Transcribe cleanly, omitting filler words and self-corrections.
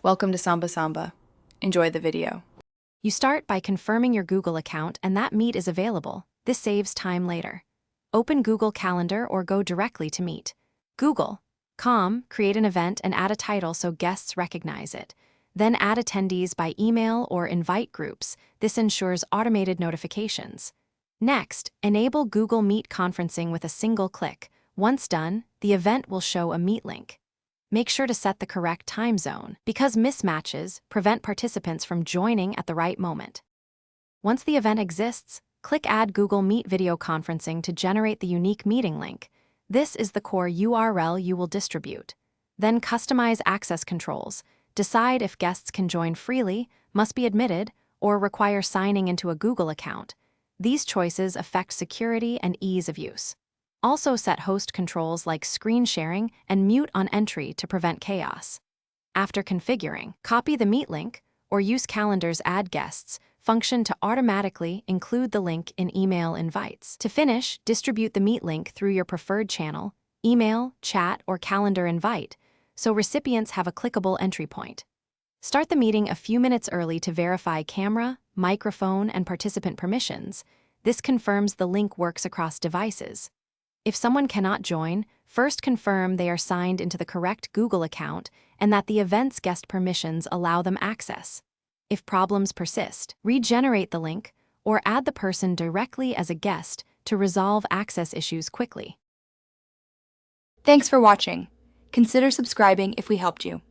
Welcome to Samba Samba. Enjoy the video. You start by confirming your Google account and that Meet is available. This saves time later. Open Google Calendar or go directly to Meet. Google.com, create an event and add a title so guests recognize it. Then add attendees by email or invite groups. This ensures automated notifications. Next, enable Google Meet conferencing with a single click. Once done, the event will show a Meet link. Make sure to set the correct time zone, because mismatches prevent participants from joining at the right moment. Once the event exists, click Add Google Meet Video Conferencing to generate the unique meeting link. This is the core URL you will distribute. Then customize access controls. Decide if guests can join freely, must be admitted, or require signing into a Google account. These choices affect security and ease of use. Also set host controls like screen sharing and mute on entry to prevent chaos. After configuring, copy the Meet link or use Calendar's Add Guests function to automatically include the link in email invites. To finish, distribute the Meet link through your preferred channel, email, chat, or calendar invite, so recipients have a clickable entry point. Start the meeting a few minutes early to verify camera, microphone, and participant permissions. This confirms the link works across devices. If someone cannot join, first confirm they are signed into the correct Google account and that the event's guest permissions allow them access. If problems persist, regenerate the link or add the person directly as a guest to resolve access issues quickly. Thanks for watching. Consider subscribing if we helped you.